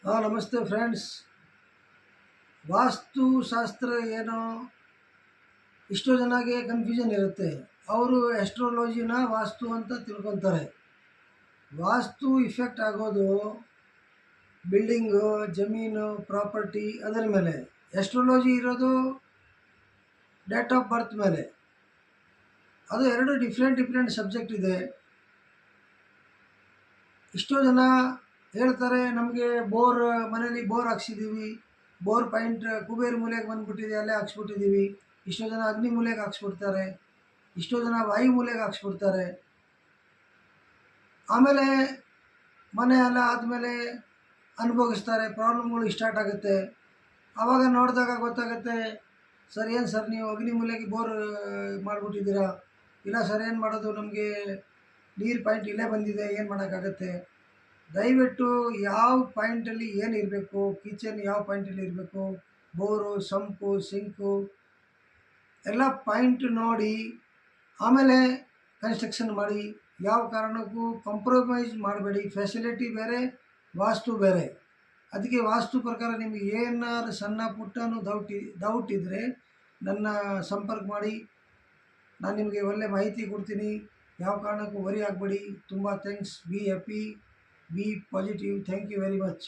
ನಮಸ್ತೆ ಫ್ರೆಂಡ್ಸ್. ವಾಸ್ತುಶಾಸ್ತ್ರ ಏನೋ ಇಷ್ಟೋ ಜನಗೆ ಕನ್ಫ್ಯೂಷನ್ ಇರುತ್ತೆ. ಅವರು ಆಸ್ಟ್ರಾಲಜಿನ ವಾಸ್ತು ಅಂತ ತಿಳ್ಕೊತಾರೆ. ವಾಸ್ತು ಇಫೆಕ್ಟ್ ಆಗೋದು ಬಿಲ್ಡಿಂಗು, ಜಮೀನು, ಪ್ರಾಪರ್ಟಿ ಅದರ ಮೇಲೆ. ಆಸ್ಟ್ರಾಲಜಿ ಇರೋದು ಡೇಟ್ ಆಫ್ ಬರ್ತ್ ಮೇಲೆ. ಅದು ಎರಡು ಡಿಫ್ರೆಂಟ್ ಸಬ್ಜೆಕ್ಟ್ ಇದೆ. ಇಷ್ಟೋ ಜನ ಹೇಳ್ತಾರೆ, ನಮಗೆ ಮನೇಲಿ ಬೋರ್ ಹಾಕ್ಸಿದ್ದೀವಿ, ಬೋರ್ ಪಾಯಿಂಟ್ ಕುಬೇರ್ ಮೂಲೆಗೆ ಬಂದುಬಿಟ್ಟಿದೆ, ಅಲ್ಲೇ ಹಾಕ್ಸ್ಬಿಟ್ಟಿದ್ದೀವಿ. ಇಷ್ಟೋ ಜನ ಅಗ್ನಿ ಮೂಲೆಗೆ ಹಾಕ್ಸ್ಬಿಡ್ತಾರೆ, ಇಷ್ಟೋ ಜನ ವಾಯು ಮೂಲೆಗೆ ಹಾಕ್ಸ್ಬಿಡ್ತಾರೆ. ಆಮೇಲೆ ಮನೆ ಎಲ್ಲ ಆದಮೇಲೆ ಅನುಭವಿಸ್ತಾರೆ, ಪ್ರಾಬ್ಲಮ್ಗಳು ಸ್ಟಾರ್ಟ್ ಆಗುತ್ತೆ. ಆವಾಗ ನೋಡಿದಾಗ ಗೊತ್ತಾಗುತ್ತೆ, ಸರ್ ಏನು ಸರ್ ನೀವು ಅಗ್ನಿ ಮೂಲೆಗೆ ಬೋರ್ ಮಾಡಿಬಿಟ್ಟಿದ್ದೀರಾ, ಇಲ್ಲ ಸರ್ ಏನು ಮಾಡೋದು, ನಮಗೆ ನೀರು ಪಾಯಿಂಟ್ ಇಲ್ಲೇ ಬಂದಿದೆ, ಏನು ಮಾಡೋಕ್ಕಾಗತ್ತೆ. ದಯವಿಟ್ಟು ಯಾವ ಪಾಯಿಂಟಲ್ಲಿ ಏನು ಇರಬೇಕು, ಕಿಚನ್ ಯಾವ ಪಾಯಿಂಟಲ್ಲಿ ಇರಬೇಕು, ಬೋರು, ಸಂಪು, ಸಿಂಕು ಎಲ್ಲ ಪಾಯಿಂಟ್ ನೋಡಿ ಆಮೇಲೆ ಕನ್ಸ್ಟ್ರಕ್ಷನ್ ಮಾಡಿ. ಯಾವ ಕಾರಣಕ್ಕೂ ಕಾಂಪ್ರಮೈಸ್ ಮಾಡಬೇಡಿ. ಫೆಸಿಲಿಟಿ ಬೇರೆ, ವಾಸ್ತು ಬೇರೆ. ಅದಕ್ಕೆ ವಾಸ್ತು ಪ್ರಕಾರ ನಿಮಗೆ ಏನಾದ್ರು ಸಣ್ಣ ಪುಟ್ಟನೂ ಡೌಟ್ ಇದ್ದರೆ ನನ್ನ ಸಂಪರ್ಕ ಮಾಡಿ. ನಾನು ನಿಮಗೆ ಒಳ್ಳೆ ಮಾಹಿತಿ ಕೊಡ್ತೀನಿ. ಯಾವ ಕಾರಣಕ್ಕೂ ವರಿ ಆಗಬೇಡಿ. ತುಂಬ thanks. Be happy, be positive. Thank you very much.